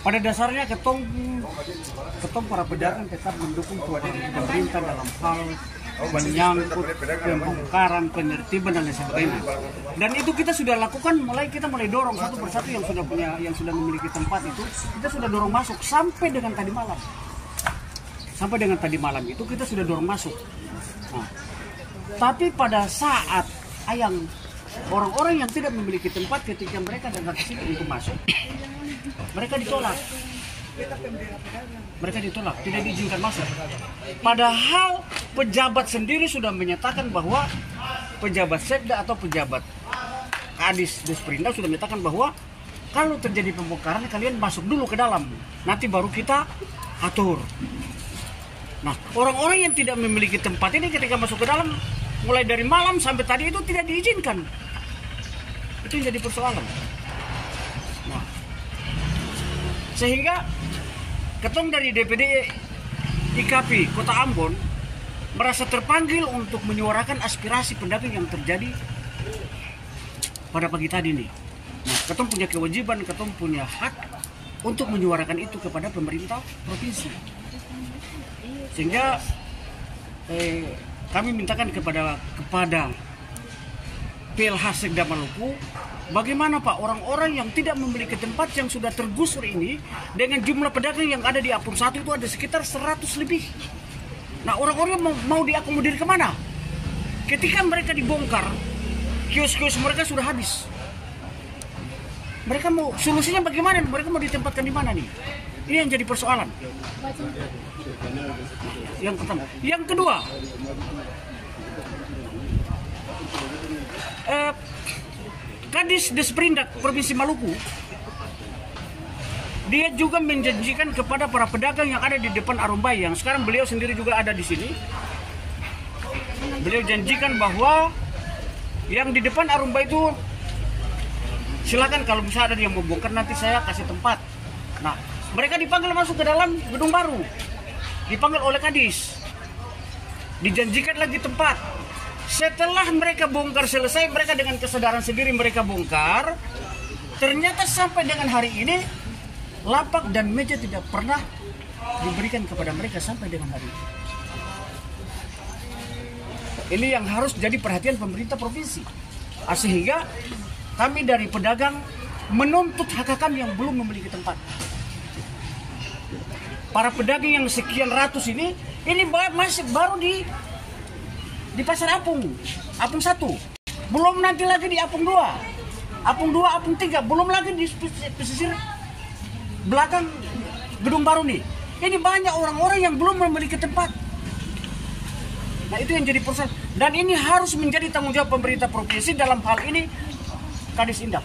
Pada dasarnya ketong para pedagang tetap mendukung kewajiban pemerintah dalam hal menyangkut pembongkaran, penertiban dan lain sebagainya. Dan itu kita sudah lakukan, kita mulai dorong satu persatu yang sudah memiliki tempat itu, kita sudah dorong masuk sampai dengan tadi malam. Sampai dengan tadi malam itu kita sudah dorong masuk. Nah, tapi pada saat orang-orang yang tidak memiliki tempat ketika mereka datang ke sini untuk masuk, mereka ditolak. Mereka ditolak, tidak diizinkan masuk. Padahal pejabat sendiri sudah menyatakan bahwa pejabat Sekda atau pejabat Kadis Desperindak sudah menyatakan bahwa kalau terjadi pembongkaran kalian masuk dulu ke dalam, nanti baru kita atur. Nah, orang-orang yang tidak memiliki tempat ini ketika masuk ke dalam, mulai dari malam sampai tadi itu tidak diizinkan. Itu yang jadi persoalan. Nah, sehingga ketong dari DPD IKP Kota Ambon merasa terpanggil untuk menyuarakan aspirasi pedagang yang terjadi pada pagi tadi nih. Nah, ketong punya kewajiban, ketong punya hak untuk menyuarakan itu kepada pemerintah provinsi. Sehingga kami mintakan kepada PLH Sekda Maluku, bagaimana Pak orang-orang yang tidak memiliki tempat yang sudah tergusur ini dengan jumlah pedagang yang ada di Apung 1 itu ada sekitar 100 lebih. Nah, orang-orang mau diakomodir kemana? Ketika mereka dibongkar, kios-kios mereka sudah habis. Mereka mau solusinya bagaimana? Mereka mau ditempatkan di mana nih? Ini yang jadi persoalan. Yang pertama, yang kedua, Kadis Desperindak Provinsi Maluku, dia juga menjanjikan kepada para pedagang yang ada di depan Arumbai, yang sekarang beliau sendiri juga ada di sini. Beliau janjikan bahwa yang di depan Arumbai itu silakan kalau misalnya ada yang mau bongkar nanti saya kasih tempat. Nah, mereka dipanggil masuk ke dalam gedung baru, dipanggil oleh Kadis, dijanjikan lagi tempat. Setelah mereka bongkar selesai, mereka dengan kesadaran sendiri mereka bongkar. Ternyata sampai dengan hari ini lapak dan meja tidak pernah diberikan kepada mereka sampai dengan hari ini. Ini yang harus jadi perhatian pemerintah provinsi. Sehingga kami dari pedagang menuntut hak kami yang belum memiliki tempat. Para pedagang yang sekian ratus ini masih baru di Pasar Apung 1, belum nanti lagi di Apung 2, Apung 3, belum lagi di pesisir belakang gedung baru nih. Ini banyak orang-orang yang belum memiliki tempat. Nah, itu yang jadi persoalan. Dan ini harus menjadi tanggung jawab pemerintah provinsi dalam hal ini Kadis Indak.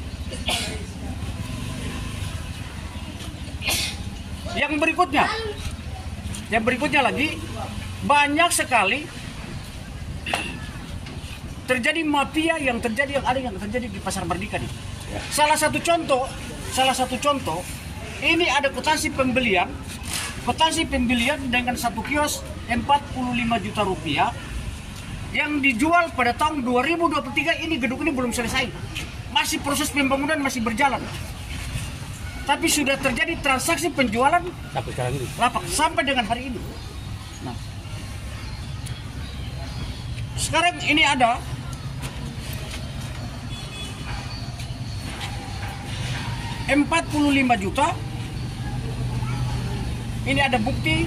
Yang berikutnya lagi, banyak sekali terjadi mafia yang terjadi di Pasar Merdeka nih. Salah satu contoh, ini ada kwitansi pembelian dengan satu kios 45 juta rupiah yang dijual pada tahun 2023. Ini gedung ini belum selesai, masih proses pembangunan, masih berjalan. Tapi sudah terjadi transaksi penjualan lapak sampai dengan hari ini. Nah, sekarang ini ada 45 juta. Ini ada bukti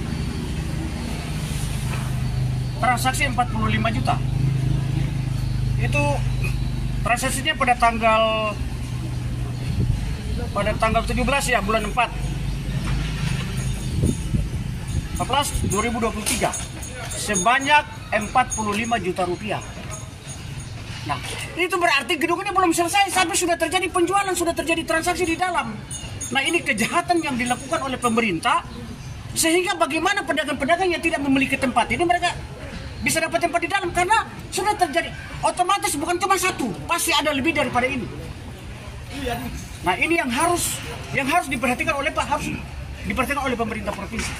transaksi 45 juta. Itu transaksinya pada tanggal 17 ya, bulan 4 2023, sebanyak 45 juta rupiah. Nah, itu berarti gedung ini belum selesai sampai sudah terjadi penjualan, sudah terjadi transaksi di dalam. Nah, ini kejahatan yang dilakukan oleh pemerintah, sehingga bagaimana pedagang-pedagang yang tidak memiliki tempat ini mereka bisa dapat tempat di dalam karena sudah terjadi. Otomatis bukan cuma satu, pasti ada lebih daripada ini. Nah, ini yang harus diperhatikan oleh pemerintah provinsi.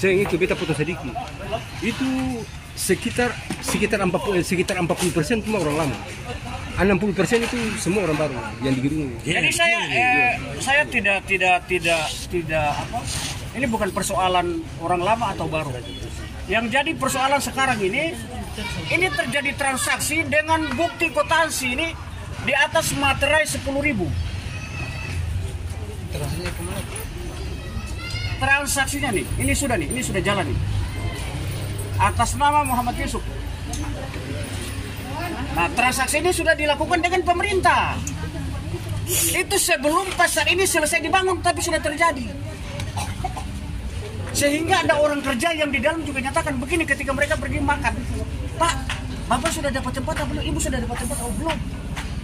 Sayang itu beta putus sedikit. Itu sekitar 40% cuma orang lama. 60% itu semua orang baru yang di gedung. Jadi saya tidak apa? Ini bukan persoalan orang lama atau baru. Yang jadi persoalan sekarang ini terjadi transaksi dengan bukti kwitansi ini di atas materai 10.000. Transaksinya nih, ini sudah jalan nih. Atas nama Muhammad Yusuf. Nah, transaksi ini sudah dilakukan dengan pemerintah. Itu sebelum pasar ini selesai dibangun, tapi sudah terjadi. Sehingga ada orang kerja yang di dalam juga nyatakan begini ketika mereka pergi makan. Pak, Bapak sudah dapat tempat atau belum? Ibu sudah dapat tempat atau belum?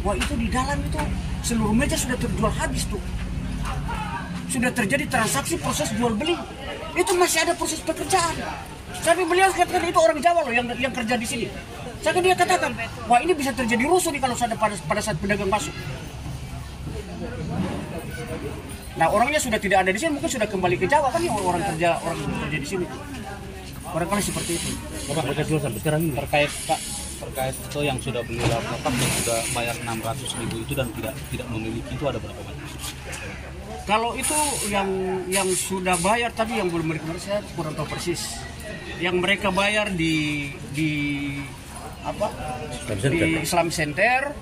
Wah, itu di dalam itu seluruh meja sudah terjual habis tuh. Sudah terjadi transaksi proses jual beli. Itu masih ada proses pekerjaan. Tapi beliau katakan itu orang Jawa loh yang kerja di sini. Saya dia katakan, wah ini bisa terjadi rusuh nih kalau pada saat pedagang masuk. Nah orangnya sudah tidak ada di sini, mungkin sudah kembali ke Jawa kan ya orang kerja di sini. Barangkali seperti itu. Bapak betul sampai sekarang ini terkait itu yang sudah beli lapak yang sudah bayar 600.000 itu dan tidak memiliki itu ada berapa banyak? Kalau itu yang sudah bayar tapi yang belum memiliki saya kurang tahu persis. Yang mereka bayar di Islam Center,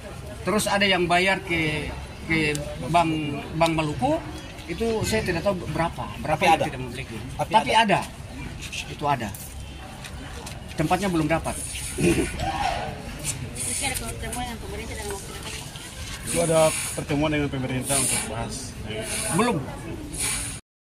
terus ada yang bayar ke Bank Maluku, itu saya tidak tahu berapa yang ada. tidak memiliki. Tapi ada. Itu ada. Tempatnya belum dapat. Itu ada pertemuan dengan pemerintah untuk bahas. Belum.